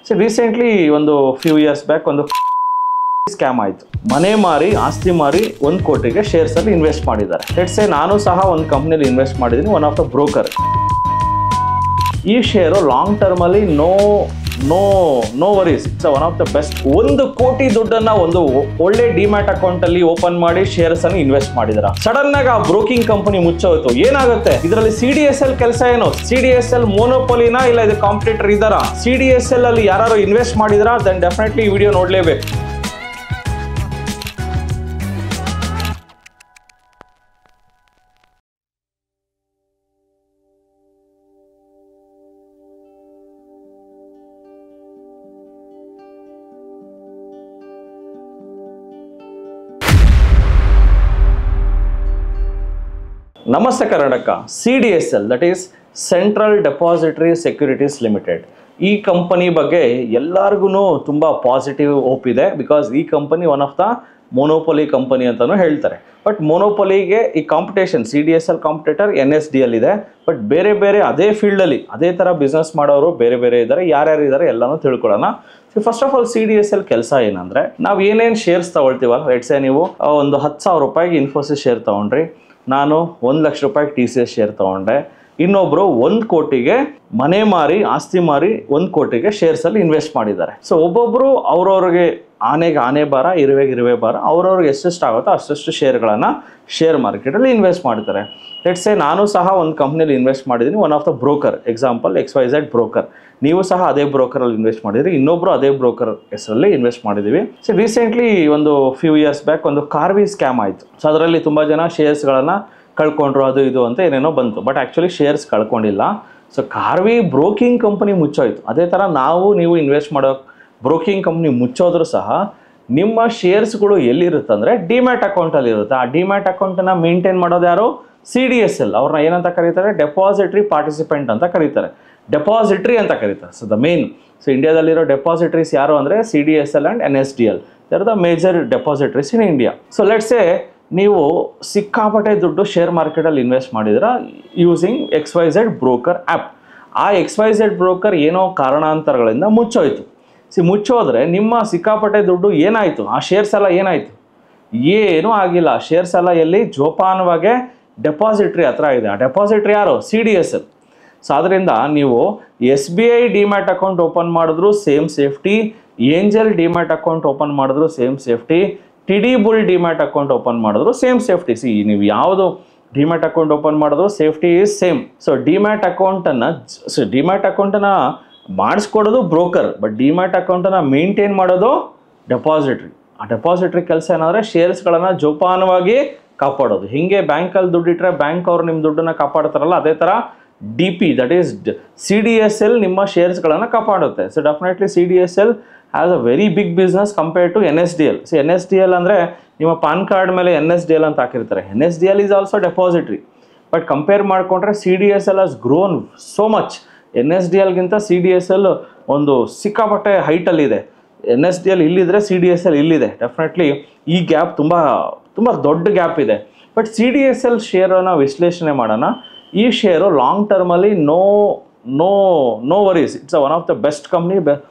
So recently ಒಂದು few years back ಒಂದು scam ಆಯಿತು. ಮನೆ ಮಾರಿ ಆಸ್ತಿ ಮಾರಿ 1 ಕೋಟಿಗೆ ಶೇರ್ಸಲ್ಲಿ ಇನ್ವೆಸ್ಟ್ ಮಾಡಿದ್ದಾರೆ. ಲೆಟ್ಸ್ ಸೇ ನಾನು ಸಹ ಒಂದು ಕಂಪ್ನಿಯಲ್ಲಿ ಇನ್ವೆಸ್ಟ್ ಮಾಡಿದ್ದೀನಿ, ಒನ್ ಆಫ್ ದ ಬ್ರೋಕರ್. ಈ ಶೇರು ಲಾಂಗ್ ಟರ್ಮಲ್ಲಿ no worries, it's one of the best. 1 ಕೋಟಿ ದುಡ್ಡನ್ನ ಒಂದು ಒಳ್ಳೆ ಡಿಮ್ಯಾಟ್ ಅಕೌಂಟ್ ಅಲ್ಲಿ ಓಪನ್ ಮಾಡಿ ಶೇರ್ಸ್ ಅನ್ನು ಇನ್ವೆಸ್ಟ್ ಮಾಡಿದಾರ. ಸಡನ್ ಆಗಿ ಆ ಬ್ರೋಕಿಂಗ್ ಕಂಪನಿ ಮುಚ್ಚೋಯ್ತು. ಏನಾಗುತ್ತೆ ಇದರಲ್ಲಿ? CDSL ಕೆಲಸ ಏನು? CDSL ಮೋನೋಪೊಲಿನಾ ಇಲ್ಲ ಇದು ಕಾಂಪಿಟೇಟರ್ ಇದಾರಾ? CDSL ಅಲ್ಲಿ ಯಾರು ಇನ್ವೆಸ್ಟ್ ಮಾಡಿದ್ರಾ? ದೆನ್ ಡೆಫಿನೆಟ್ಲಿ ಈ ವಿಡಿಯೋ ನೋಡ್ಲೇಬೇಕು. ನಮಸ್ತೆ Karnataka. CDSL that is central depository securities limited. ಈ ಕಂಪನಿ ಬಗ್ಗೆ ಎಲ್ಲರಿಗೂ ತುಂಬ ಪಾಸಿಟಿವ್ ಹೋಪ್ ಇದೆ. ಬಿಕಾಸ್ ಈ company one of the ಮೋನೋಪೊಲಿ company ಅಂತಲೂ ಹೇಳ್ತಾರೆ. ಬಟ್ ಮೋನೋಪೊಲಿಗೆ ಈ ಕಾಂಪಿಟೇಷನ್ CDSL ಕಾಂಪಿಟೇಟರ್ NSDL ಇದೆ. ಬಟ್ ಬೇರೆ ಬೇರೆ ಅದೇ ಫೀಲ್ಡಲ್ಲಿ ಅದೇ ಥರ ಬಿಸ್ನೆಸ್ ಮಾಡೋರು ಬೇರೆ ಬೇರೆ ಇದ್ದಾರೆ. ಯಾರ್ಯಾರು ಇದ್ದಾರೆ ಎಲ್ಲನೂ ತಿಳ್ಕೊಳ್ಳೋಣ. ಫಸ್ಟ್ ಆಫ್ ಆಲ್ CDSL ಕೆಲಸ ಏನಂದರೆ, ನಾವು ಏನೇನು ಶೇರ್ಸ್ ತೊಗೊಳ್ತೀವಲ್ಲ, ಲೆಟ್ಸೇ ನೀವು ಒಂದು 10,000 ರೂಪಾಯಿಗೆ ಇನ್ಫೋಸಿಸ್ ಶೇರ್ ತೊಗೊಂಡ್ರಿ, ನಾನು 1 ಲಕ್ಷ ರೂಪಾಯಿಗೆ TCS ಶೇರ್ ತೊಗೊಂಡೆ, ಇನ್ನೊಬ್ರು 1 ಕೋಟಿಗೆ ಮನೆ ಮಾರಿ ಆಸ್ತಿ ಮಾರಿ 1 ಕೋಟಿಗೆ ಶೇರ್ಸಲ್ಲಿ ಇನ್ವೆಸ್ಟ್ ಮಾಡಿದ್ದಾರೆ. ಸೊ ಒಬ್ಬೊಬ್ಬರು ಅವ್ರವ್ರಿಗೆ ಆನೆ ಬಾರ, ಇರುವೆ ಬಾರ, ಅವ್ರವ್ರಿಗೆ ಎಷ್ಟೆಷ್ಟು ಆಗುತ್ತೋ ಅಷ್ಟು ಶೇರ್ಗಳನ್ನು ಶೇರ್ ಮಾರ್ಕೆಟಲ್ಲಿ ಇನ್ವೆಸ್ಟ್ ಮಾಡ್ತಾರೆ. ಲೆಟ್ಸ್ ಸೇ ನಾನು ಸಹ ಒಂದು ಕಂಪ್ನಿಯಲ್ಲಿ ಇನ್ವೆಸ್ಟ್ ಮಾಡಿದ್ದೀನಿ, one of the broker. Example XYZ broker. ನೀವು ಸಹ ಅದೇ ಬ್ರೋಕರಲ್ಲಿ ಇನ್ವೆಸ್ಟ್ ಮಾಡಿದ್ರಿ, ಇನ್ನೊಬ್ರು ಅದೇ ಬ್ರೋಕರ್ ಹೆಸರಲ್ಲಿ ಇನ್ವೆಸ್ಟ್ ಮಾಡಿದ್ದೀವಿ. ಸೊ ರೀಸೆಂಟ್ಲಿ ಒಂದು ಫ್ಯೂ ಇಯರ್ಸ್ ಬ್ಯಾಕ್ ಒಂದು ಕಾರ್ವಿ ಸ್ಕ್ಯಾಮ್ ಆಯಿತು. ಸೊ ಅದರಲ್ಲಿ ತುಂಬ ಜನ ಶೇರ್ಸ್ಗಳನ್ನು ಕಳ್ಕೊಂಡ್ರು, ಅದು ಇದು ಅಂತ ಏನೇನೋ ಬಂತು. ಬಟ್ ಆ್ಯಕ್ಚುಲಿ ಶೇರ್ಸ್ ಕಳ್ಕೊಂಡಿಲ್ಲ. ಸೊ ಕಾರ್ವಿ ಬ್ರೋಕಿಂಗ್ ಕಂಪನಿ ಮುಚ್ಚೋಯ್ತು. ಅದೇ ಥರ ನೀವು ಇನ್ವೆಸ್ಟ್ ಮಾಡೋ ಬ್ರೋಕಿಂಗ್ ಕಂಪ್ನಿ ಮುಚ್ಚೋದ್ರೂ ಸಹ ನಿಮ್ಮ ಶೇರ್ಸ್ಗಳು ಎಲ್ಲಿರುತ್ತಂದರೆ ಡಿಮ್ಯಾಟ್ ಅಕೌಂಟಲ್ಲಿ ಇರುತ್ತೆ. ಆ ಡಿಮ್ಯಾಟ್ ಅಕೌಂಟನ್ನು ಮೇಂಟೈನ್ ಮಾಡೋದು ಯಾರು? CDSL. ಅವ್ರನ್ನ ಏನಂತ ಕರೀತಾರೆ? ಡೆಪಾಸಿಟ್ರಿ ಪಾರ್ಟಿಸಿಪೆಂಟ್ ಅಂತ ಕರೀತಾರೆ, ಡೆಪಾಸಿಟ್ರಿ ಅಂತ ಕರೀತಾರೆ. ಸೊ ದ ಮೇನ್, ಸೊ ಇಂಡಿಯಾದಲ್ಲಿರೋ ಡೆಪಾಸಿಟ್ರೀಸ್ ಯಾರು ಅಂದರೆ CDSL and NSDL. They are the major depositories in India. So let's say ನೀವು ಸಿಕ್ಕಾಪಟ್ಟೆ ದುಡ್ಡು ಶೇರ್ ಮಾರ್ಕೆಟಲ್ಲಿ ಇನ್ವೆಸ್ಟ್ ಮಾಡಿದ್ರೆ ಯೂಸಿಂಗ್ XYZ ಬ್ರೋಕರ್ ಆ್ಯಪ್. ಆ XYZ ಬ್ರೋಕರ್ ಏನೋ ಕಾರಣಾಂತರಗಳಿಂದ ಮುಚ್ಚೋಯ್ತು. ಮುಚ್ಚೋದ್ರೆ ನಿಮ್ಮ ಸಿಕ್ಕಾಪಟ್ಟೆ ದುಡ್ಡು ಏನಾಯಿತು? ಆ ಶೇರ್ಸ್ ಎಲ್ಲ ಏನಾಯಿತು? ಏನೂ ಆಗಿಲ್ಲ. ಶೇರ್ಸ್ ಎಲ್ಲ ಎಲ್ಲಿ? ಜೋಪಾನವಾಗಿ ಡೆಪಾಸಿಟ್ರಿ ಹತ್ರ ಇದೆ. ಆ ಡೆಪಾಸಿಟ್ರಿ ಯಾರು? CDSL. ಸೊ ಅದರಿಂದ ನೀವು SBI ಡಿಮ್ಯಾಟ್ ಅಕೌಂಟ್ ಓಪನ್ ಮಾಡಿದ್ರು same safety, Angel demat account open ಮಾಡಿದ್ರು same safety, TD Bull demat account open ಮಾಡಿದ್ರು ಸೇಮ್ ಸೇಫ್ಟಿ. ನೀವು ಯಾವುದು ಡಿಮ್ಯಾಟ್ ಅಕೌಂಟ್ ಓಪನ್ ಮಾಡಿದ್ರು safety is same. So demat ಅಕೌಂಟನ್ನು ಮಾಡಿಸ್ಕೊಡೋದು ಬ್ರೋಕರ್, ಬಟ್ ಡಿಮ್ಯಾಟ್ ಅಕೌಂಟನ್ನು ಮೇಂಟೈನ್ ಮಾಡೋದು ಡೆಪಾಸಿಟ್ರಿ. ಆ ಡೆಪಾಸಿಟ್ರಿ ಕೆಲಸ ಏನಂದರೆ ಶೇರ್ಸ್ಗಳನ್ನು ಜೋಪಾನವಾಗಿ ಕಾಪಾಡೋದು. ಹೀಗೆ ಬ್ಯಾಂಕಲ್ಲಿ ದುಡ್ಡಿಟ್ರೆ ಬ್ಯಾಂಕ್ ಅವರು ನಿಮ್ಮ ದುಡ್ಡನ್ನು ಕಾಪಾಡ್ತಾರಲ್ಲ, ಅದೇ ಥರ DP ದಟ್ ಈಸ್ CDSL ನಿಮ್ಮ ಶೇರ್ಸ್ಗಳನ್ನು ಕಾಪಾಡುತ್ತೆ. So definitely CDSL has a very big business compared to NSDL. So NSDL ಅಂದರೆ ನಿಮ್ಮ ಪಾನ್ ಕಾರ್ಡ್ ಮೇಲೆ NSDL ಅಂತ ಹಾಕಿರ್ತಾರೆ. NSDL is also depository. But compare ಮಾಡಿಕೊಂಡ್ರೆ CDSL has grown so much. NSDLಗಿಂತ CDSL ಒಂದು ಸಿಕ್ಕಾಪಟ್ಟೆ ಹೈಟಲ್ಲಿದೆ. NSDL ಇಲ್ಲಿದ್ರೆ CDSL ಇಲ್ಲಿದೆ. ಡೆಫಿನೆಟ್ಲಿ ಈ ಗ್ಯಾಪ್ ತುಂಬ ದೊಡ್ಡ ಗ್ಯಾಪ್ ಇದೆ. ಬಟ್ CDSL ಶೇರನ್ನು ವಿಶ್ಲೇಷಣೆ ಮಾಡೋಣ. ಈ ಶೇರು ಲಾಂಗ್ ಟರ್ಮಲ್ಲಿ no worries, it's one of the best company,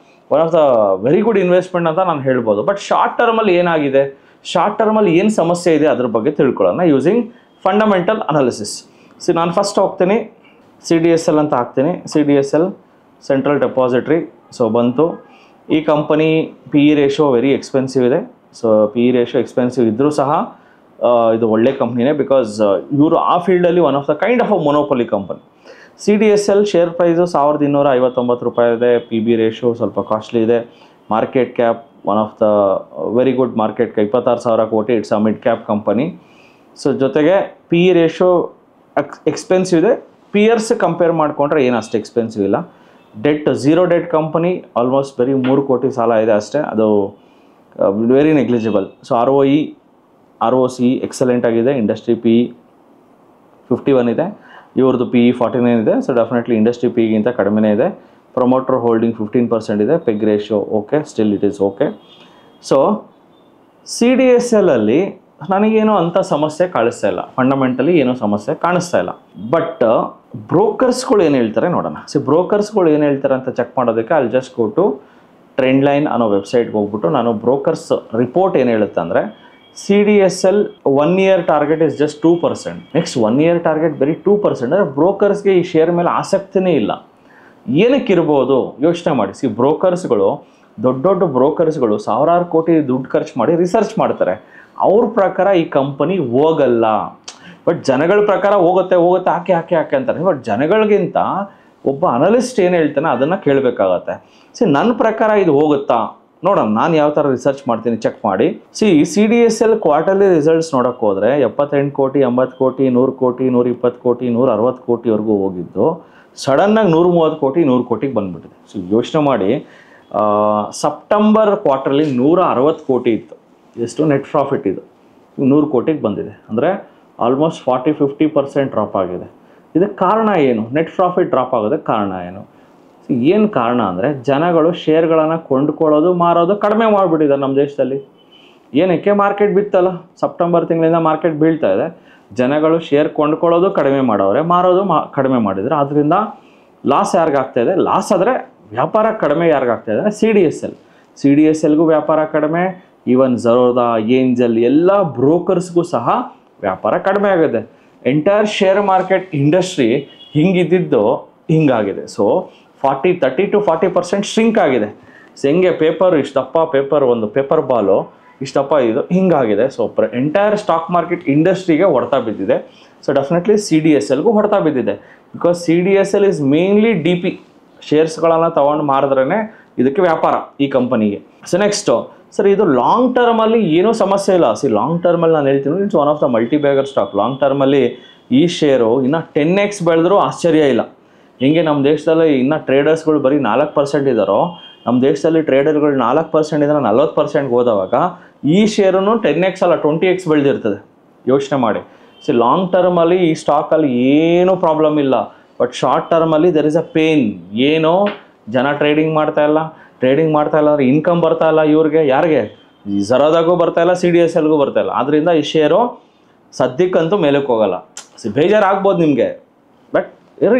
one of the very good investment ಅಂತ ನಾನು ಹೇಳ್ಬೋದು. ಬಟ್ ಶಾರ್ಟ್ ಟರ್ಮಲ್ಲಿ ಏನಾಗಿದೆ, ಶಾರ್ಟ್ ಟರ್ಮಲ್ಲಿ ಏನು ಸಮಸ್ಯೆ ಇದೆ ಅದ್ರ ಬಗ್ಗೆ ತಿಳ್ಕೊಳ್ಳೋಣ ಯೂಸಿಂಗ್ ಫಂಡಮೆಂಟಲ್ ಅನಾಲಿಸಿಸ್. ನಾನು ಫಸ್ಟ್ ಹೋಗ್ತೀನಿ, CDSL ಅಂತ ಹಾಕ್ತೀನಿ. CDSL central depository. ಸೊ ಬಂತು. ಈ company PE ratio very expensive ಇದೆ. ಸೊ PE ರೇಷೋ ಎಕ್ಸ್ಪೆನ್ಸಿವ್ ಇದ್ದರೂ ಸಹ ಇದು ಒಳ್ಳೆ ಕಂಪ್ನಿನೇ. ಬಿಕಾಸ್ ಇವರು ಆ ಫೀಲ್ಡಲ್ಲಿ one of the kind of a ಮೊನೋಪೊಲಿ company. CDSL share price 1259 ರೂಪಾಯಿ ಇದೆ. PB ರೇಷೋ ಸ್ವಲ್ಪ ಕಾಸ್ಟ್ಲಿ ಇದೆ. Market cap one of the very good market cap, 26,000 ಕೋಟಿ. It's a mid cap company. So ಜೊತೆಗೆ PE ರೇಷೋ ಎಕ್ಸ್ಪೆನ್ಸಿವ್ ಇದೆ. Pears compare ಮಾಡಿಕೊಂಡ್ರೆ ಏನು ಅಷ್ಟು ಎಕ್ಸ್ಪೆನ್ಸಿವ್ ಇಲ್ಲ. Debt zero debt company, almost ಬರೀ 3 ಕೋಟಿ ಸಾಲ ಇದೆ ಅಷ್ಟೇ. ಅದು very negligible. So ROC excellent ಆಗಿದೆ. ಇಂಡಸ್ಟ್ರಿ PE 51 ಇದೆ, ಇವ್ರದ್ದು PE 49 ಇದೆ. ಸೊ ಡೆಫಿನೆಟ್ಲಿ ಇಂಡಸ್ಟ್ರಿ PEಗಿಂತ ಕಡಿಮೆನೇ ಇದೆ. ಪ್ರೊಮೋಟರ್ ಹೋಲ್ಡಿಂಗ್ 15% ಇದೆ. Peg ratio okay, still it is okay. So CDSL ಅಲ್ಲಿ ನನಗೇನು ಅಂಥ ಸಮಸ್ಯೆ ಕಾಣಿಸ್ತಾ ಇಲ್ಲ, ಫಂಡಮೆಂಟಲಿ ಏನೂ ಸಮಸ್ಯೆ ಕಾಣಿಸ್ತಾ ಇಲ್ಲ. ಬಟ್ ಬ್ರೋಕರ್ಸ್ಗಳು ಏನು ಹೇಳ್ತಾರೆ ನೋಡೋಣ. ಬ್ರೋಕರ್ಸ್ಗಳು ಏನು ಹೇಳ್ತಾರೆ ಅಂತ ಚೆಕ್ ಮಾಡೋದಕ್ಕೆ ಅಲ್ಲಿ just go to Trendlyne ಅನ್ನೋ ವೆಬ್ಸೈಟ್ಗೆ ಹೋಗ್ಬಿಟ್ಟು ನಾನು ಬ್ರೋಕರ್ಸ್ ರಿಪೋರ್ಟ್ ಏನು ಹೇಳುತ್ತೆ ಅಂದರೆ CDSL 1 year target is just 2%. Next 1 year target ಬರೀ 2%. ಅಂದರೆ ಬ್ರೋಕರ್ಸ್ಗೆ ಈ ಶೇರ್ ಮೇಲೆ ಆಸಕ್ತಿನೇ ಇಲ್ಲ. ಏನಕ್ಕಿರ್ಬೋದು ಯೋಚನೆ ಮಾಡಿ. ಬ್ರೋಕರ್ಸ್ಗಳು ದೊಡ್ಡ ದೊಡ್ಡ ಬ್ರೋಕರ್ಸ್ಗಳು ಸಾವಿರಾರು ಕೋಟಿ ದುಡ್ಡು ಖರ್ಚು ಮಾಡಿ ರಿಸರ್ಚ್ ಮಾಡ್ತಾರೆ. ಅವ್ರ ಪ್ರಕಾರ ಈ ಕಂಪನಿ ಹೋಗಲ್ಲ, ಬಟ್ ಜನಗಳ ಪ್ರಕಾರ ಹೋಗುತ್ತೆ ಹಾಕಿ ಅಂತಾರೆ. ಬಟ್ ಜನಗಳಿಗಿಂತ ಒಬ್ಬ ಅನಲಿಸ್ಟ್ ಏನು ಹೇಳ್ತಾನೆ ಅದನ್ನು ಕೇಳಬೇಕಾಗತ್ತೆ. ನನ್ನ ಪ್ರಕಾರ ಇದು ಹೋಗುತ್ತಾ ನೋಡೋಣ, ನಾನು ಯಾವ ಥರ ರಿಸರ್ಚ್ ಮಾಡ್ತೀನಿ ಚೆಕ್ ಮಾಡಿ. CDSL ಕ್ವಾರ್ಟರ್ಲಿ ರಿಸಲ್ಟ್ಸ್ ನೋಡೋಕ್ಕೆ ಹೋದರೆ 78 ಕೋಟಿ, 80 ಕೋಟಿ, 100 ಕೋಟಿ, 120 ಕೋಟಿ, 160 ಕೋಟಿವರೆಗೂ ಹೋಗಿದ್ದು ಸಡನ್ನಾಗಿ 130 ಕೋಟಿ, 100 ಕೋಟಿಗೆ ಬಂದುಬಿಟ್ಟಿದೆ. ಯೋಚನೆ ಮಾಡಿ, ಸೆಪ್ಟೆಂಬರ್ ಕ್ವಾರ್ಟರ್ಲಿ 160 ಕೋಟಿ ಇತ್ತು, ಎಷ್ಟು ನೆಟ್ ಪ್ರಾಫಿಟ್ ಇದು, 100 ಕೋಟಿಗೆ ಬಂದಿದೆ. ಅಂದರೆ ಆಲ್ಮೋಸ್ಟ್ 40-50% ಡ್ರಾಪ್ ಆಗಿದೆ. ಇದಕ್ಕೆ ಕಾರಣ ಏನು? ನೆಟ್ ಪ್ರಾಫಿಟ್ ಡ್ರಾಪ್ ಆಗೋದಕ್ಕೆ ಕಾರಣ ಏನು? ಏನು ಕಾರಣ ಅಂದರೆ ಜನಗಳು ಶೇರ್ಗಳನ್ನು ಕೊಂಡ್ಕೊಳ್ಳೋದು ಮಾರೋದು ಕಡಿಮೆ ಮಾಡಿಬಿಟ್ಟಿದ್ದಾರೆ ನಮ್ಮ ದೇಶದಲ್ಲಿ. ಏನಕ್ಕೆ? ಮಾರ್ಕೆಟ್ ಬಿತ್ತಲ್ಲ, ಸೆಪ್ಟೆಂಬರ್ ತಿಂಗಳಿಂದ ಮಾರ್ಕೆಟ್ ಬೀಳ್ತಾ ಇದೆ. ಜನಗಳು ಶೇರ್ ಕೊಂಡ್ಕೊಳ್ಳೋದು ಕಡಿಮೆ ಮಾಡವ್ರೆ, ಮಾರೋದು ಕಡಿಮೆ ಮಾಡಿದರೆ ಅದರಿಂದ ಲಾಸ್ ಯಾರಿಗಾಗ್ತಾಯಿದೆ? ಲಾಸ್ ಆದರೆ ವ್ಯಾಪಾರ ಕಡಿಮೆ ಯಾರಿಗಾಗ್ತಾಯಿದೆ? CDSLಗೂ ವ್ಯಾಪಾರ ಕಡಿಮೆ, ಈವನ್ ಝರೋದಾ, ಏಂಜಲ್ ಎಲ್ಲ ಬ್ರೋಕರ್ಸ್ಗೂ ಸಹ ವ್ಯಾಪಾರ ಕಡಿಮೆ ಆಗಿದೆ. ಎಂಟೈರ್ ಶೇರ್ ಮಾರ್ಕೆಟ್ ಇಂಡಸ್ಟ್ರಿ ಹಿಂಗಿದ್ದಿದ್ದು ಹಿಂಗಾಗಿದೆ. 30-40% ಶ್ರಿಂಕ್ ಆಗಿದೆ. ಹೆಂಗೆ ಪೇಪರ್ ಇಷ್ಟಪ್ಪ, ಒಂದು ಪೇಪರ್ ಬಾಲು ಇಷ್ಟಪ್ಪ ಇದು ಹಿಂಗಾಗಿದೆ. ಎಂಟೈರ್ ಸ್ಟಾಕ್ ಮಾರ್ಕೆಟ್ ಇಂಡಸ್ಟ್ರಿಗೆ ಹೊಡೆತ ಬಿದ್ದಿದೆ. ಡೆಫಿನೆಟ್ಲಿ CDSLಗೂ ಹೊಡೆತ ಬಿದ್ದಿದೆ. Because CDSL is mainly DP ಶೇರ್ಸ್ಗಳನ್ನು ತೊಗೊಂಡು ಮಾರಿದ್ರೇ ಇದಕ್ಕೆ ವ್ಯಾಪಾರ ಈ ಕಂಪನಿಗೆ. ನೆಕ್ಸ್ಟು ಇದು ಲಾಂಗ್ ಟರ್ಮಲ್ಲಿ ಏನೂ ಸಮಸ್ಯೆ ಇಲ್ಲ. ಲಾಂಗ್ ಟರ್ಮಲ್ಲಿ ನಾನು ಹೇಳ್ತೀನಿ, it's one of the multi bagger stock. Long ಟರ್ಮಲ್ಲಿ ಈ ಶೇರು ಇನ್ನು 10x ಬೆಳೆದ್ರೂ ಆಶ್ಚರ್ಯ ಇಲ್ಲ. ಹಿಂಗೆ ನಮ್ಮ ದೇಶದಲ್ಲಿ ಇನ್ನೂ ಟ್ರೇಡರ್ಸ್ಗಳು ಬರೀ 4% ಇದ್ದಾರೋ, ನಮ್ಮ ದೇಶದಲ್ಲಿ ಟ್ರೇಡರ್ಗಳು 4% ಇದ್ರೆ 40%ಗೆ ಹೋದವಾಗ ಈ ಶೇರನ್ನು 10x ಅಲ್ಲ 20x ಬೆಳೆದಿರ್ತದೆ. ಯೋಚನೆ ಮಾಡಿ. ಲಾಂಗ್ ಟರ್ಮಲ್ಲಿ ಈ ಸ್ಟಾಕಲ್ಲಿ ಏನೂ ಪ್ರಾಬ್ಲಮ್ ಇಲ್ಲ. ಬಟ್ ಶಾರ್ಟ್ ಟರ್ಮಲ್ಲಿ ದೆರ್ ಇಸ್ ಅ ಪೇನ್. ಏನೋ ಜನ ಟ್ರೇಡಿಂಗ್ ಮಾಡ್ತಾ ಇಲ್ಲ ಅಂದರೆ ಇನ್ಕಮ್ ಬರ್ತಾ ಇಲ್ಲ ಇವ್ರಿಗೆ. ಯಾರಿಗೆ? ಝರೋದಾಗೂ ಬರ್ತಾ ಇಲ್ಲ, CDSLಗೂ ಬರ್ತಾ ಇಲ್ಲ. ಆದ್ದರಿಂದ ಈ ಶೇರು ಸದ್ಯಕ್ಕಂತೂ ಮೇಲಕ್ಕೆ ಹೋಗಲ್ಲ. ಬೇಜಾರಾಗ್ಬೋದು ನಿಮಗೆ, ಬಟ್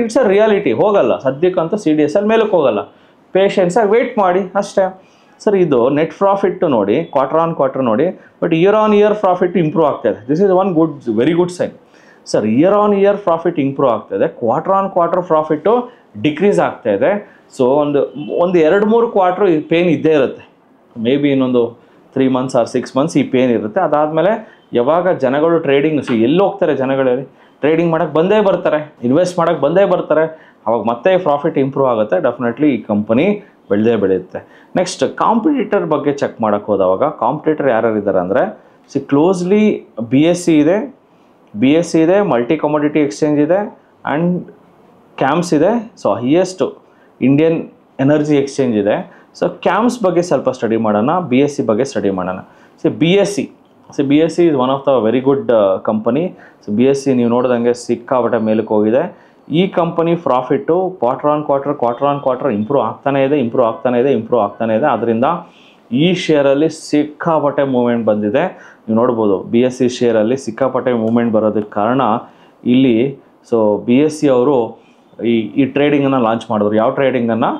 ಇಟ್ಸ್ ಅ ರಿಯಾಲಿಟಿ. ಹೋಗಲ್ಲ ಸದ್ಯಕ್ಕಂತೂ CDSL ಮೇಲಕ್ಕೆ ಹೋಗಲ್ಲ. ಪೇಷನ್ಸಾಗಿ ವೆಯ್ಟ್ ಮಾಡಿ ಅಷ್ಟೇ. ಇದು ನೆಟ್ ಪ್ರಾಫಿಟ್ಟು ನೋಡಿ, ಕ್ವಾರ್ಟರ್ ಆನ್ ಕ್ವಾರ್ಟರ್ ನೋಡಿ, but year on year profit improve ಆಗ್ತಾಯಿದೆ. This is one very good sign. Year on year profit improve ಆಗ್ತಾಯಿದೆ, quarter on quarter profit decrease ಆಗ್ತಾಯಿದೆ. ಒಂದು 2-3 ಕ್ವಾರ್ಟ್ರು ಈ ಪೇನ್ ಇದ್ದೇ ಇರುತ್ತೆ. ಮೇ ಬಿ ಇನ್ನೊಂದು 3 months ಆರ್ 6 months ಈ ಪೇನ್ ಇರುತ್ತೆ. ಅದಾದಮೇಲೆ ಯಾವಾಗ ಜನಗಳು ಟ್ರೇಡಿಂಗ್ ಎಲ್ಲಿ ಹೋಗ್ತಾರೆ, ಜನಗಳಲ್ಲಿ ಟ್ರೇಡಿಂಗ್ ಮಾಡೋಕ್ಕೆ ಬಂದೇ ಬರ್ತಾರೆ, ಇನ್ವೆಸ್ಟ್ ಮಾಡೋಕ್ಕೆ ಬಂದೇ ಬರ್ತಾರೆ. ಅವಾಗ ಮತ್ತೆ ಪ್ರಾಫಿಟ್ ಇಂಪ್ರೂವ್ ಆಗುತ್ತೆ. ಡೆಫಿನೆಟ್ಲಿ ಈ ಕಂಪನಿ ಬೆಳೆಯುತ್ತೆ. ನೆಕ್ಸ್ಟ್ ಕಾಂಪಿಟೇಟರ್ ಬಗ್ಗೆ ಚೆಕ್ ಮಾಡೋಕ್ಕೆ ಹೋದವಾಗ ಕಾಂಪಿಟೇಟರ್ ಯಾರ್ಯಾರಿದ್ದಾರೆ ಅಂದರೆ ಕ್ಲೋಸ್ಲಿ BSE ಇದೆ, ಮಲ್ಟಿ ಕಮೋಡಿಟಿ ಎಕ್ಸ್ಚೇಂಜ್ ಇದೆ, ಆ್ಯಂಡ್ ಕ್ಯಾಮ್ಸ್ ಇದೆ. ಹೈಯೆಸ್ಟ್ ಇಂಡಿಯನ್ ಎನರ್ಜಿ ಎಕ್ಸ್ಚೇಂಜ್ ಇದೆ. ಕ್ಯಾಮ್ಸ್ ಬಗ್ಗೆ ಸ್ವಲ್ಪ ಸ್ಟಡಿ ಮಾಡೋಣ, BSE ಬಗ್ಗೆ ಸ್ಟಡಿ ಮಾಡೋಣ. BSE is one of the very good company. BSE ನೀವು ನೋಡಿದಂಗೆ ಸಿಕ್ಕಾಪಟ್ಟೆ ಮೇಲಕ್ಕೆ ಹೋಗಿದೆ. ಈ company profit quarter on quarter improve ಆಗ್ತಾನೇ ಇದೆ. ಅದರಿಂದ ಈ ಶೇರಲ್ಲಿ ಸಿಕ್ಕಾಪಟ್ಟೆ ಮೂವ್ಮೆಂಟ್ ಬಂದಿದೆ. ನೀವು ನೋಡ್ಬೋದು BSE ಶೇರಲ್ಲಿ ಸಿಕ್ಕಾಪಟ್ಟೆ ಮೂವ್ಮೆಂಟ್ ಬರೋದಕ್ಕೆ ಕಾರಣ ಇಲ್ಲಿ BSE ಅವರು ಈ ಟ್ರೇಡಿಂಗನ್ನು ಲಾಂಚ್ ಮಾಡಿದ್ರು. ಯಾವ ಟ್ರೇಡಿಂಗನ್ನು?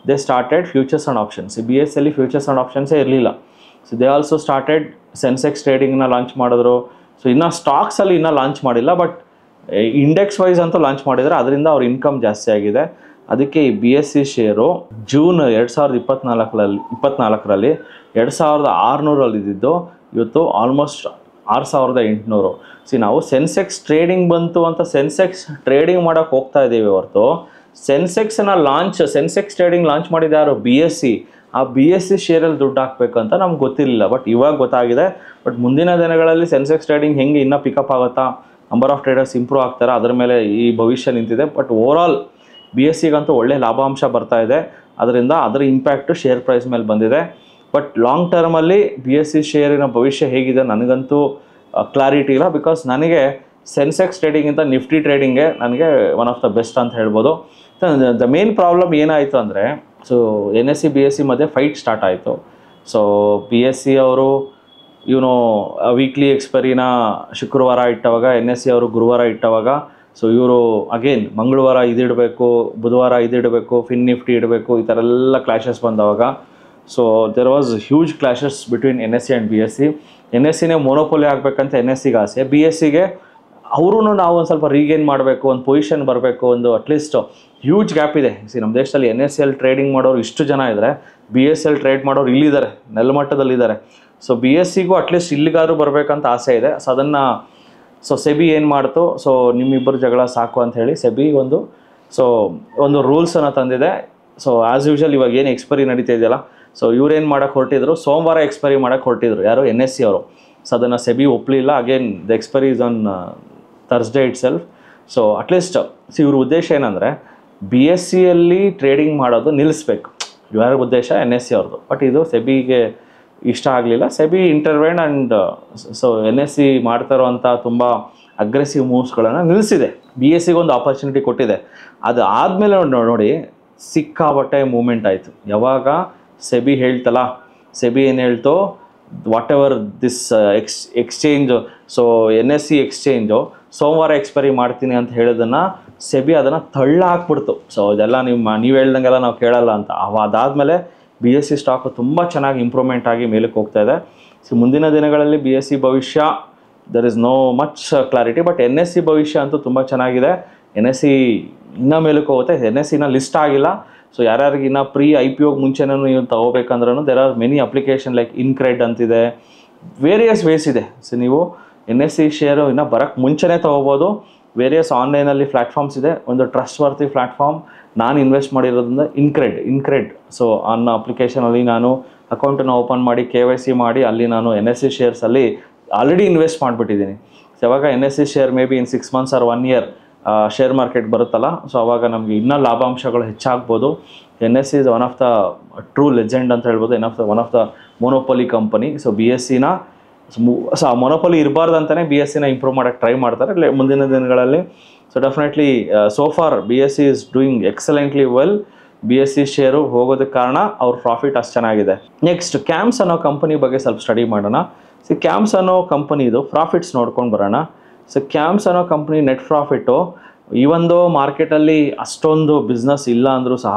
They started futures and options. BSEಯಲ್ಲಿ ಫ್ಯೂಚರ್ಸ್ ಆ್ಯಂಡ್ ಆಪ್ಷನ್ಸೇ ಇರಲಿಲ್ಲ. ದೇ ಆಲ್ಸೋ ಸ್ಟಾರ್ಟೆಡ್ ಸೆನ್ಸೆಕ್ಸ್ ಟ್ರೇಡಿಂಗ್ನ ಲಾಂಚ್ ಮಾಡಿದ್ರು. ಇನ್ನು ಸ್ಟಾಕ್ಸಲ್ಲಿ ಇನ್ನೂ ಲಾಂಚ್ ಮಾಡಿಲ್ಲ, ಬಟ್ ಇಂಡೆಕ್ಸ್ ವೈಸ್ ಅಂತೂ ಲಾಂಚ್ ಮಾಡಿದರೆ ಅದರಿಂದ ಅವ್ರ ಇನ್ಕಮ್ ಜಾಸ್ತಿ ಆಗಿದೆ. ಅದಕ್ಕೆ ಈ BSE ಶೇರು ಜೂನ್ 2024ರಲ್ಲಿ 2600 ಇದ್ದಿದ್ದು ಇವತ್ತು ಆಲ್ಮೋಸ್ಟ್ 6800. ನಾವು ಸೆನ್ಸೆಕ್ಸ್ ಟ್ರೇಡಿಂಗ್ ಬಂತು ಅಂತ ಸೆನ್ಸೆಕ್ಸ್ ಟ್ರೇಡಿಂಗ್ ಮಾಡೋಕ್ಕೆ ಹೋಗ್ತಾ ಇದ್ದೀವಿ ಹೊರತು ಸೆನ್ಸೆಕ್ಸ್ ಟ್ರೇಡಿಂಗ್ ಲಾಂಚ್ ಮಾಡಿದ ಯಾರು? BSE. ಆ BSE ಶೇರಲ್ಲಿ ದುಡ್ಡು ಹಾಕಬೇಕಂತ ನಮ್ಗೆ ಗೊತ್ತಿರಲಿಲ್ಲ, ಬಟ್ ಇವಾಗ ಗೊತ್ತಾಗಿದೆ. ಬಟ್ ಮುಂದಿನ ದಿನಗಳಲ್ಲಿ ಸೆನ್ಸೆಕ್ಸ್ ಟ್ರೇಡಿಂಗ್ ಹೆಂಗೆ ಇನ್ನೂ ಪಿಕಪ್ ಆಗುತ್ತಾ, ನಂಬರ್ ಆಫ್ ಟ್ರೇಡರ್ಸ್ ಇಂಪ್ರೂವ್ ಆಗ್ತಾರೆ, ಅದರ ಮೇಲೆ ಈ ಭವಿಷ್ಯ ನಿಂತಿದೆ. ಬಟ್ ಓವರಾಲ್ BSEಗಂತೂ ಒಳ್ಳೆ ಲಾಭಾಂಶ ಬರ್ತಾ ಇದೆ. ಅದರಿಂದ ಅದರ ಇಂಪ್ಯಾಕ್ಟು ಶೇರ್ ಪ್ರೈಸ್ ಮೇಲೆ ಬಂದಿದೆ. ಬಟ್ ಲಾಂಗ್ ಟರ್ಮಲ್ಲಿ BSE ಶೇರಿನ ಭವಿಷ್ಯ ಹೇಗಿದೆ ನನಗಂತೂ ಕ್ಲಾರಿಟಿ ಇಲ್ಲ. ಬಿಕಾಸ್ ನನಗೆ ಸೆನ್ಸೆಕ್ಸ್ ಟ್ರೇಡಿಂಗಿಂತ ನಿಫ್ಟಿ ಟ್ರೇಡಿಂಗೇ ನನಗೆ ಒನ್ ಆಫ್ ದ ಬೆಸ್ಟ್ ಅಂತ ಹೇಳ್ಬೋದು. ದ ಮೇನ್ ಪ್ರಾಬ್ಲಮ್ ಏನಾಯಿತು ಅಂದರೆ NSE BSE ಮಧ್ಯೆ ಫೈಟ್ ಸ್ಟಾರ್ಟ್ ಆಯಿತು. BSE ಅವರು ವೀಕ್ಲಿ ಎಕ್ಸ್ಪೈರಿನ ಶುಕ್ರವಾರ ಇಟ್ಟವಾಗ NSE ಅವರು ಗುರುವಾರ ಇಟ್ಟವಾಗ ಇವರು ಅಗೇನ್ ಮಂಗಳವಾರ ಇದಿಡಬೇಕು, ಬುಧವಾರ ಇದಿಡಬೇಕು, ಫಿನ್ ನಿಫ್ಟಿ ಇಡಬೇಕು, ಈ ಥರ ಎಲ್ಲ ಕ್ಲಾಶಸ್ ಬಂದವಾಗ so there was huge clashes between NSE and BSE. NSEನೇ ಮೊನೋಪೊಲಿ ಆಗಬೇಕಂತ NSEಗೆ ಆಸೆ, BSEಗೆ ಅವರು ನಾವು ಒಂದು ಸ್ವಲ್ಪ ರೀಗೇನ್ ಮಾಡಬೇಕು, ಒಂದು ಪೊಸಿಷನ್ ಬರಬೇಕು, ಒಂದು ಅಟ್ಲೀಸ್ಟ್ ಹ್ಯೂಜ್ ಗ್ಯಾಪ್ ಇದೆ. ನಮ್ಮ ದೇಶದಲ್ಲಿ NSEಯಲ್ಲಿ ಟ್ರೇಡಿಂಗ್ ಮಾಡೋರು ಇಷ್ಟು ಜನ ಇದ್ದರೆ BSEಯಲ್ಲಿ ಟ್ರೇಡ್ ಮಾಡೋರು ಇಲ್ಲಿದ್ದಾರೆ, ನೆಲಮಟ್ಟದಲ್ಲಿದ್ದಾರೆ. ಸೊ BSEಗೂ ಅಟ್ಲೀಸ್ಟ್ ಇಲ್ಲಿಗಾದ್ರೂ ಬರಬೇಕಂತ ಆಸೆ ಇದೆ. ಸೊ ಅದನ್ನು ಸೆಬಿ ಏನು ಮಾಡ್ತು, ಸೊ ನಿಮ್ಮಿಬ್ಬರು ಜಗಳ ಸಾಕು ಅಂತ ಹೇಳಿ ಸೆಬಿ ಒಂದು ರೂಲ್ಸನ್ನು ತಂದಿದೆ. ಸೊ ಆ್ಯಸ್ ಯೂಶುವಲ್ ಇವಾಗ ಏನು ಎಕ್ಸ್ಪೈರಿ ನಡೀತಾ ಇದೆಯಲ್ಲ, ಸೊ ಇವ್ರೇನು ಮಾಡೋಕ್ಕೆ ಹೊರಟಿದ್ರು, ಸೋಮವಾರ ಎಕ್ಸ್ಪೈರಿ ಮಾಡೋಕ್ಕೆ ಹೊರಟಿದ್ರು ಯಾರು, NSE ಅವರು. ಸೊ ಅದನ್ನು ಸೆಬಿ ಒಪ್ಪಲಿಲ್ಲ. Again the expiry is on Thursday it self. So at least ಇವ್ರ ಉದ್ದೇಶ ಏನಂದರೆ BSEಯಲ್ಲಿ ಟ್ರೇಡಿಂಗ್ ಮಾಡೋದು ನಿಲ್ಲಿಸ್ಬೇಕು, ಇವರ ಉದ್ದೇಶ NSE ಅವ್ರದ್ದು. ಬಟ್ ಇದು ಸೆಬಿಗೆ ಇಷ್ಟ ಆಗಲಿಲ್ಲ. ಸೆಬಿ ಇಂಟರ್ವೆನ್ ಆ್ಯಂಡ್ ಸೊ NSE ಮಾಡ್ತಾ ಇರೋವಂಥ ತುಂಬ ಅಗ್ರೆಸಿವ್ ಮೂವ್ಸ್ಗಳನ್ನು ನಿಲ್ಲಿಸಿದೆ. BSEಗೆ ಒಂದು ಆಪರ್ಚುನಿಟಿ ಕೊಟ್ಟಿದೆ. ಅದು ಆದಮೇಲೆ ನೋಡಿ ಸಿಕ್ಕಾಬಟ್ಟೆ ಮೂಮೆಂಟ್ ಆಯಿತು. ಯಾವಾಗ ಸೆಬಿ ಹೇಳ್ತಲ್ಲ, ಸೆಬಿ ಏನು ಹೇಳ್ತೋ, whatever this exchange, so NSE exchange ಸೋಮವಾರ ಎಕ್ಸ್ಪೈರಿ ಮಾಡ್ತೀನಿ ಅಂತ ಹೇಳೋದನ್ನು ಸೆಬಿ ಅದನ್ನು ತಳ್ಳ ಹಾಕ್ಬಿಡ್ತು. ಸೊ ಇದೆಲ್ಲ ನೀವು ಹೇಳ್ದಂಗೆಲ್ಲ ನಾವು ಕೇಳಲ್ಲ ಅಂತ. ಅದಾದಮೇಲೆ BSE ಸ್ಟಾಕು ತುಂಬ ಚೆನ್ನಾಗಿ ಇಂಪ್ರೂವ್ಮೆಂಟ್ ಆಗಿ ಮೇಲಕ್ಕೆ ಹೋಗ್ತಾ ಇದೆ. ಸೊ ಮುಂದಿನ ದಿನಗಳಲ್ಲಿ BSE ಭವಿಷ್ಯ there is no much clarity, but NSE ಭವಿಷ್ಯ ಅಂತೂ ತುಂಬ ಚೆನ್ನಾಗಿದೆ. NSE ಇನ್ನೂ ಮೇಲಕ್ಕೆ ಹೋಗುತ್ತೆ. NSE ಇನ್ನೂ ಲಿಸ್ಟ್ ಆಗಿಲ್ಲ. ಸೊ ಯಾರ್ಯಾರಿಗೆ ಇನ್ನೂ ಪ್ರೀ IPOಗೆ ಮುಂಚೆನೂ ನೀವು ತೊಗೋಬೇಕಂದ್ರೂ there are many application like InCred ಅಂತಿದೆ, ವೇರಿಯಸ್ ವೇಸ್ ಇದೆ. ಸೊ ನೀವು NSE ಶೇರು ಇನ್ನೂ ಬರೋಕ್ಕೆ ಮುಂಚೆನೇ ತೊಗೋಬೋದು. ವೇರಿಯಸ್ ಆನ್ಲೈನಲ್ಲಿ ಪ್ಲ್ಯಾಟ್ಫಾರ್ಮ್ಸ್ ಇದೆ. ಒಂದು ಟ್ರಸ್ಟ್ ವರ್ತಿ ಪ್ಲ್ಯಾಟ್ಫಾರ್ಮ್ ನಾನು ಇನ್ವೆಸ್ಟ್ ಮಾಡಿರೋದ್ರಿಂದ ಇನ್ಕ್ರೆಡ್. ಸೊ ಅನ್ನೋ ಅಪ್ಲಿಕೇಶನಲ್ಲಿ ನಾನು ಅಕೌಂಟನ್ನು ಓಪನ್ ಮಾಡಿ KYC ಮಾಡಿ ಅಲ್ಲಿ ನಾನು NSE ಶೇರ್ಸಲ್ಲಿ ಆಲ್ರೆಡಿ ಇನ್ವೆಸ್ಟ್ ಮಾಡಿಬಿಟ್ಟಿದ್ದೀನಿ. ಸೊ ಅವಾಗ NSE share maybe in 6 months or 1 year share market ಬರುತ್ತಲ್ಲ, ಸೊ ಅವಾಗ ನಮಗೆ ಇನ್ನೂ ಲಾಭಾಂಶಗಳು ಹೆಚ್ಚಾಗ್ಬೋದು. NSE is one of the true legend ಅಂತ ಹೇಳ್ಬೋದು, one of the monopoly company. So BSEನ ಮೊನೋಪೊಲಿ ಇರಬಾರ್ದು ಅಂತಲೇ BSEನ ಇಂಪ್ರೂವ್ ಮಾಡೋಕ್ಕೆ ಟ್ರೈ ಮಾಡ್ತಾರೆ ಮುಂದಿನ ದಿನಗಳಲ್ಲಿ. So definitely so far BSE is doing excellently well. BSE share ಹೋಗೋದಕ್ಕೆ ಕಾರಣ ಅವ್ರ ಪ್ರಾಫಿಟ್ ಅಷ್ಟು ಚೆನ್ನಾಗಿದೆ. ನೆಕ್ಸ್ಟ್ ಕ್ಯಾಮ್ಸ್ ಅನ್ನೋ ಕಂಪನಿ ಬಗ್ಗೆ ಸ್ವಲ್ಪ ಸ್ಟಡಿ ಮಾಡೋಣ. ಸೊ ಕ್ಯಾಮ್ಸ್ ಅನ್ನೋ ಕಂಪನಿದು ಪ್ರಾಫಿಟ್ಸ್ ನೋಡ್ಕೊಂಡು ಬರೋಣ. ಸೊ ಕ್ಯಾಮ್ಸ್ ಅನ್ನೋ ಕಂಪ್ನಿ ನೆಟ್ ಪ್ರಾಫಿಟ್ಟು ಇವೊಂದು ಮಾರ್ಕೆಟಲ್ಲಿ ಅಷ್ಟೊಂದು ಬಿಸ್ನೆಸ್ ಇಲ್ಲ ಅಂದರೂ ಸಹ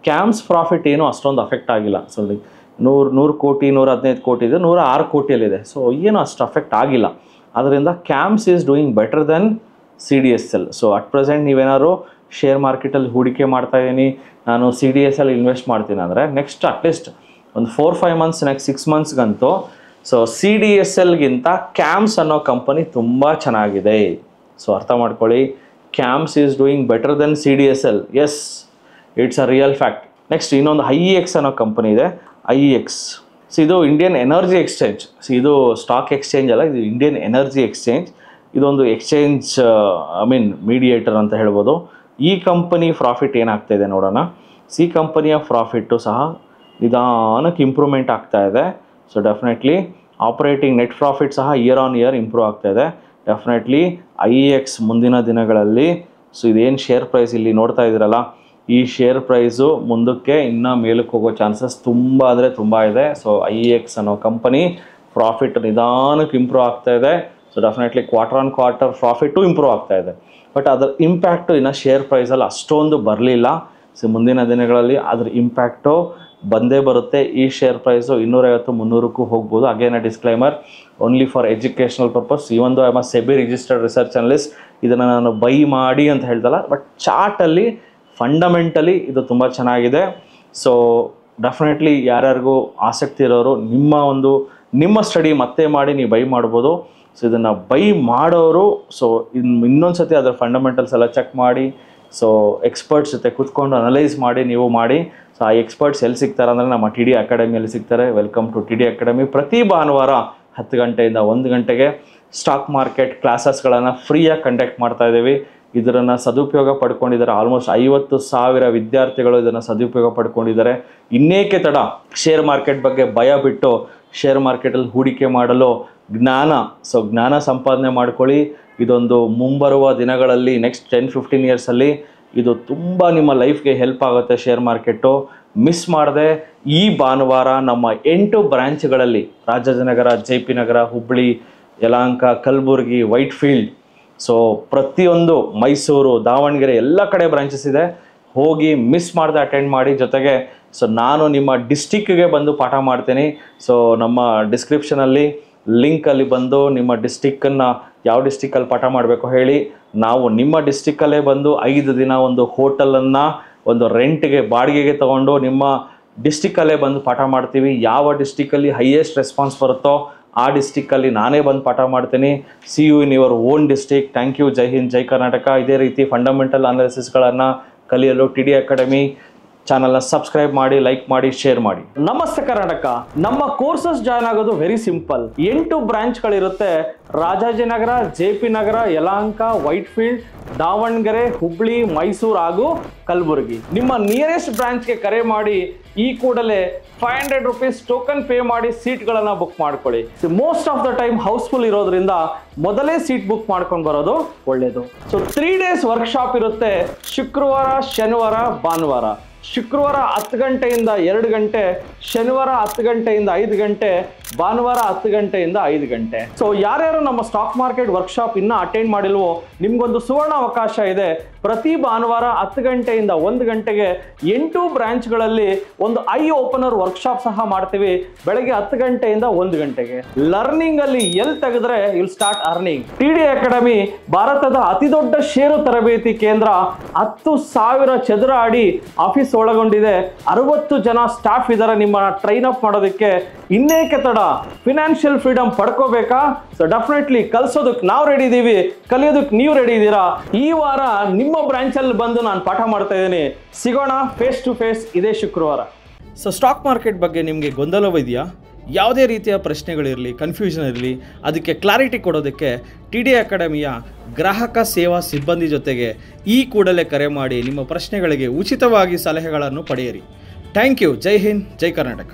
ಕ್ಯಾಮ್ಸ್ ಪ್ರಾಫಿಟ್ ಏನೂ ಅಷ್ಟೊಂದು ಅಫೆಕ್ಟ್ ಆಗಿಲ್ಲ. ಸೊ 100 ಕೋಟಿ 115 ಕೋಟಿ ಇದೆ, 106 ಕೋಟಿಯಲ್ಲಿದೆ. ಸೊ ಏನು ಅಷ್ಟು ಅಫೆಕ್ಟ್ ಆಗಿಲ್ಲ. ಅದರಿಂದ CAMS is doing better than CDSL. So at present ನೀವೇನಾದ್ರು ಶೇರ್ ಮಾರ್ಕೆಟಲ್ಲಿ ಹೂಡಿಕೆ ಮಾಡ್ತಾಯಿದ್ದೀನಿ, ನಾನು CDSL ಇನ್ವೆಸ್ಟ್ ಮಾಡ್ತೀನಿ ಅಂದರೆ ನೆಕ್ಸ್ಟ್ ಅಟ್ಲೀಸ್ಟ್ ಒಂದು 4-5 months, ನೆಕ್ಸ್ಟ್ 6 monthsಗಂತೂ ಸೊ CDSLಗಿಂತ ಕ್ಯಾಮ್ಸ್ ಅನ್ನೋ ಕಂಪನಿ ತುಂಬ ಚೆನ್ನಾಗಿದೆ. ಸೊ ಅರ್ಥ ಮಾಡ್ಕೊಳ್ಳಿ, CAMS is doing better than CDSL. Yes, it's a real fact. Next ಇನ್ನೊಂದು IEX ಅನ್ನೋ ಕಂಪನಿ ಇದೆ. IEX ಸೊ ಇದು ಇಂಡಿಯನ್ ಎನರ್ಜಿ ಎಕ್ಸ್ಚೇಂಜ್. ಸೊ ಇದು ಸ್ಟಾಕ್ ಎಕ್ಸ್ಚೇಂಜ್ ಅಲ್ಲ, ಇದು ಇಂಡಿಯನ್ ಎನರ್ಜಿ ಎಕ್ಸ್ಚೇಂಜ್. ಇದೊಂದು ಎಕ್ಸ್ಚೇಂಜ್ ಮೀಡಿಯೇಟರ್ ಅಂತ ಹೇಳ್ಬೋದು. ಈ ಕಂಪನಿ ಪ್ರಾಫಿಟ್ ಏನಾಗ್ತಾಯಿದೆ ನೋಡೋಣ. ಈ ಕಂಪನಿಯ ಪ್ರಾಫಿಟ್ಟು ಸಹ ನಿಧಾನಕ್ಕೆ ಇಂಪ್ರೂವ್ಮೆಂಟ್ ಆಗ್ತಾ ಇದೆ. So definitely operating net profit ಸಹ ಇಯರ್ ಆನ್ ಇಯರ್ ಇಂಪ್ರೂವ್ ಆಗ್ತಾ ಇದೆ. ಡೆಫಿನೆಟ್ಲಿ IEX ಮುಂದಿನ ದಿನಗಳಲ್ಲಿ, ಸೊ ಇದೇನು ಶೇರ್ ಪ್ರೈಸ್ ಇಲ್ಲಿ ನೋಡ್ತಾ ಇದ್ದೀರಲ್ಲ, ಈ ಶೇರ್ ಪ್ರೈಸು ಮುಂದಕ್ಕೆ ಇನ್ನೂ ಮೇಲಕ್ಕೆ ಹೋಗೋ ಚಾನ್ಸಸ್ ತುಂಬ ಅಂದರೆ ತುಂಬ ಇದೆ. ಸೊ IEX ಅನ್ನೋ ಕಂಪನಿ ಪ್ರಾಫಿಟ್ ನಿಧಾನಕ್ಕೆ ಇಂಪ್ರೂವ್ ಆಗ್ತಾ ಇದೆ. So definitely quarter on quarter profit improve ಆಗ್ತಾ ಇದೆ. ಬಟ್ ಅದರ ಇಂಪ್ಯಾಕ್ಟು ಇನ್ನು ಶೇರ್ ಪ್ರೈಸಲ್ಲಿ ಅಷ್ಟೊಂದು ಬರಲಿಲ್ಲ. ಸೊ ಮುಂದಿನ ದಿನಗಳಲ್ಲಿ ಅದ್ರ ಇಂಪ್ಯಾಕ್ಟು ಬಂದೇ ಬರುತ್ತೆ. ಈ ಶೇರ್ ಪ್ರೈಸು 250-300ಕ್ಕೂ ಹೋಗ್ಬೋದು. Again a disclaimer, only for educational purpose. ಈ ಒಂದು I am SEBI registered research analyst. ಇದನ್ನು ನಾನು ಬೈ ಮಾಡಿ ಅಂತ ಹೇಳ್ದಲ್ಲ, ಬಟ್ ಚಾರ್ಟಲ್ಲಿ ಫಂಡಮೆಂಟಲಿ ಇದು ತುಂಬ ಚೆನ್ನಾಗಿದೆ. ಸೊ ಡೆಫಿನೆಟ್ಲಿ ಯಾರ್ಯಾರಿಗೂ ಆಸಕ್ತಿ ಇರೋರು ನಿಮ್ಮ ಸ್ಟಡಿ ಮತ್ತೆ ಮಾಡಿ ನೀವು ಬೈ ಮಾಡ್ಬೋದು. ಸೊ ಇದನ್ನು ಬೈ ಮಾಡೋರು ಸೊ ಇನ್ನೊಂದು ಸತಿ ಅದರ ಫಂಡಮೆಂಟಲ್ಸ್ ಎಲ್ಲ ಚೆಕ್ ಮಾಡಿ, ಸೊ ಎಕ್ಸ್ಪರ್ಟ್ಸ್ ಜೊತೆ ಕೂತ್ಕೊಂಡು ಅನಲೈಸ್ ಮಾಡಿ ನೀವು ಮಾಡಿ. ಸೊ ಆ ಎಕ್ಸ್ಪರ್ಟ್ಸ್ ಎಲ್ಲಿ ಸಿಗ್ತಾರೆ ಅಂದರೆ ನಮ್ಮ TD ಅಕಾಡೆಮಿಯಲ್ಲಿ ಸಿಗ್ತಾರೆ. Welcome to TD academy. ಪ್ರತಿ ಭಾನುವಾರ 10 ಗಂಟೆಯಿಂದ 1 ಗಂಟೆಗೆ ಸ್ಟಾಕ್ ಮಾರ್ಕೆಟ್ ಕ್ಲಾಸಸ್ಗಳನ್ನು ಫ್ರೀಯಾಗಿ ಕಂಡಕ್ಟ್ ಮಾಡ್ತಾ ಇದ್ದೀವಿ. ಇದನ್ನು ಸದುಪಯೋಗ ಪಡ್ಕೊಂಡಿದ್ದಾರೆ. ಆಲ್ಮೋಸ್ಟ್ 50,000 ವಿದ್ಯಾರ್ಥಿಗಳು ಇದನ್ನು ಸದುಪಯೋಗ ಪಡ್ಕೊಂಡಿದ್ದಾರೆ. ಇನ್ನೇಕೆ ತಡ, ಶೇರ್ ಮಾರ್ಕೆಟ್ ಬಗ್ಗೆ ಭಯ ಬಿಟ್ಟು ಶೇರ್ ಮಾರ್ಕೆಟಲ್ಲಿ ಹೂಡಿಕೆ ಮಾಡಲು ಜ್ಞಾನ ಸಂಪಾದನೆ ಮಾಡ್ಕೊಳ್ಳಿ. ಇದೊಂದು ಮುಂಬರುವ ದಿನಗಳಲ್ಲಿ ನೆಕ್ಸ್ಟ್ 10-15 yearsಲ್ಲಿ ಇದು ತುಂಬ ನಿಮ್ಮ ಲೈಫ್ಗೆ ಹೆಲ್ಪ್ ಆಗುತ್ತೆ. ಶೇರ್ ಮಾರ್ಕೆಟು ಮಿಸ್ ಮಾಡದೆ ಈ ಭಾನುವಾರ ನಮ್ಮ 8 ಬ್ರಾಂಚ್ಗಳಲ್ಲಿ ರಾಜಾಜಿನಗರ, JP ನಗರ, ಹುಬ್ಬಳ್ಳಿ, ಯಲಹಂಕ, ಕಲಬುರಗಿ, ವೈಟ್ಫೀಲ್ಡ್, ಸೊ ಪ್ರತಿಯೊಂದು ಮೈಸೂರು, ದಾವಣಗೆರೆ ಎಲ್ಲ ಕಡೆ ಬ್ರಾಂಚಸ್ ಇದೆ. ಹೋಗಿ ಮಿಸ್ ಮಾಡದೆ ಅಟೆಂಡ್ ಮಾಡಿ. ಜೊತೆಗೆ ಸೊ ನಾನು ನಿಮ್ಮ ಡಿಸ್ಟಿಕ್ಗೆ ಬಂದು ಪಾಠ ಮಾಡ್ತೀನಿ. ಸೊ ನಮ್ಮ ಡಿಸ್ಕ್ರಿಪ್ಷನಲ್ಲಿ ಲಿಂಕಲ್ಲಿ ಬಂದು ನಿಮ್ಮ ಡಿಸ್ಟಿಕ್ಕನ್ನು ಯಾವ ಡಿಸ್ಟಿಕ್ಕಲ್ಲಿ ಪಾಠ ಮಾಡಬೇಕು ಹೇಳಿ, ನಾವು ನಿಮ್ಮ ಡಿಸ್ಟಿಕ್ಕಲ್ಲೇ ಬಂದು 5 ದಿನ ಒಂದು ಹೋಟೆಲನ್ನು ಒಂದು ರೆಂಟ್ಗೆ ಬಾಡಿಗೆಗೆ ತೊಗೊಂಡು ನಿಮ್ಮ ಡಿಸ್ಟಿಕ್ಕಲ್ಲೇ ಬಂದು ಪಾಠ ಮಾಡ್ತೀವಿ. ಯಾವ ಡಿಸ್ಟಿಕ್ಕಲ್ಲಿ ಹೈಯೆಸ್ಟ್ ರೆಸ್ಪಾನ್ಸ್ ಬರುತ್ತೋ ಆ ಡಿಸ್ಟಿಕ್ಕಲ್ಲಿ ನಾನೇ ಬಂದು ಪಾಠ ಮಾಡ್ತೀನಿ. See you in your own district. Thank you. Jai Hind, Jai Karnataka. ಇದೇ ರೀತಿ ಫಂಡಮೆಂಟಲ್ ಅನಾಲಿಸಿಸ್ಗಳನ್ನು ಕಲಿಯಲು TD ಅಕಾಡೆಮಿ ಚಾನಲ್ನ ಸಬ್ಸ್ಕ್ರೈಬ್ ಮಾಡಿ, ಲೈಕ್ ಮಾಡಿ, ಶೇರ್ ಮಾಡಿ. ನಮಸ್ತೆ ಕರ್ನಾಟಕ. ನಮ್ಮ ಕೋರ್ಸಸ್ ಜಾಯ್ನ್ ಆಗೋದು ವೆರಿ ಸಿಂಪಲ್. 8 ಬ್ರಾಂಚ್ಗಳಿರುತ್ತೆ. ರಾಜಾಜಿನಗರ, JP ನಗರ, ಯಲಹಂಕ, ವೈಟ್ಫೀಲ್ಡ್, ದಾವಣಗೆರೆ, ಹುಬ್ಳಿ, ಮೈಸೂರು ಹಾಗೂ ಕಲಬುರಗಿ. ನಿಮ್ಮ ನಿಯರೆಸ್ಟ್ ಬ್ರಾಂಚ್ಗೆ ಕರೆ ಮಾಡಿ ಈ ಕೂಡಲೇ 500 ರೂಪೀಸ್ ಟೋಕನ್ ಪೇ ಮಾಡಿ ಸೀಟ್ಗಳನ್ನು ಬುಕ್ ಮಾಡ್ಕೊಳ್ಳಿ. Most of the time houseful ಇರೋದ್ರಿಂದ ಮೊದಲೇ ಸೀಟ್ ಬುಕ್ ಮಾಡ್ಕೊಂಡು ಬರೋದು ಒಳ್ಳೆಯದು. ಸೊ 3 ಡೇಸ್ ವರ್ಕ್ಶಾಪ್ ಇರುತ್ತೆ. ಶುಕ್ರವಾರ, ಶನಿವಾರ, ಭಾನುವಾರ. ಶುಕ್ರವಾರ 10 ಗಂಟೆಯಿಂದ 2 ಗಂಟೆ, ಶನಿವಾರ 10 ಗಂಟೆಯಿಂದ 5 ಗಂಟೆ, ಭಾನುವಾರ 10 ಗಂಟೆಯಿಂದ 5 ಗಂಟೆ. ಸೊ ಯಾರ್ಯಾರು ನಮ್ಮ ಸ್ಟಾಕ್ ಮಾರ್ಕೆಟ್ ವರ್ಕ್ಶಾಪ್ ಇನ್ನೂ ಅಟೆಂಡ್ ಮಾಡಿಲ್ವೋ ನಿಮ್ಗೊಂದು ಸುವರ್ಣ ಅವಕಾಶ ಇದೆ. ಪ್ರತಿ ಭಾನುವಾರ 10 ಗಂಟೆಯಿಂದ 1 ಗಂಟೆಗೆ 8 ಬ್ರಾಂಚ್ಗಳಲ್ಲಿ ಒಂದು ಐ ಓಪನರ್ ವರ್ಕ್ಶಾಪ್ ಸಹ ಮಾಡ್ತೀವಿ. ಬೆಳಗ್ಗೆ 10 ಗಂಟೆಯಿಂದ 1 ಗಂಟೆಗೆ. ಲರ್ನಿಂಗ್ ಅಲ್ಲಿ ಎಲ್ಲಿ ತೆಗೆದ್ರೆ will start earning. TD academy ಭಾರತದ ಅತಿ ದೊಡ್ಡ ಷೇರು ತರಬೇತಿ ಕೇಂದ್ರ. 10,000 ಚದರ ಅಡಿ ಆಫೀಸ್ ಒಳಗೊಂಡಿದೆ. 60 ಜನ ಸ್ಟಾಫ್ ಇದ್ದಾರೆ ನಿಮ್ಮನ್ನ ಟ್ರೈನ್ ಅಪ್ ಮಾಡೋದಕ್ಕೆ. ಇನ್ನೇಕೆ ತಡ? ಫಿನಾನ್ಷಿಯಲ್ ಫ್ರೀಡಮ್ ಪಡ್ಕೋಬೇಕಾ? ಸೊ ಡೆಫಿನೆಟ್ಲಿ ಕಲಿಸೋದಕ್ಕೆ ನಾವು ರೆಡಿ ಇದ್ದೀವಿ, ಕಲಿಯೋದಕ್ಕೆ ನೀವು ರೆಡಿ ಇದ್ದೀರಾ? ಈ ವಾರ ನಿಮ್ಮ ಬ್ರಾಂಚಲ್ಲಿ ಬಂದು ನಾನು ಪಾಠ ಮಾಡ್ತಾ ಇದ್ದೀನಿ. ಸಿಗೋಣ ಫೇಸ್ ಟು ಫೇಸ್ ಇದೇ ಶುಕ್ರವಾರ. ಸೊ ಸ್ಟಾಕ್ ಮಾರ್ಕೆಟ್ ಬಗ್ಗೆ ನಿಮಗೆ ಗೊಂದಲವಿದೆಯಾ? ಯಾವುದೇ ರೀತಿಯ ಪ್ರಶ್ನೆಗಳಿರಲಿ, ಕನ್ಫ್ಯೂಷನ್ ಇರಲಿ, ಅದಕ್ಕೆ ಕ್ಲಾರಿಟಿ ಕೊಡೋದಕ್ಕೆ TD ಅಕಾಡೆಮಿಯ ಗ್ರಾಹಕ ಸೇವಾ ಸಿಬ್ಬಂದಿ ಜೊತೆಗೆ ಈ ಕೂಡಲೇ ಕರೆ ಮಾಡಿ ನಿಮ್ಮ ಪ್ರಶ್ನೆಗಳಿಗೆ ಉಚಿತವಾಗಿ ಸಲಹೆಗಳನ್ನು ಪಡೆಯಿರಿ. Thank you. ಜೈ ಹಿಂದ್, ಜೈ ಕರ್ನಾಟಕ.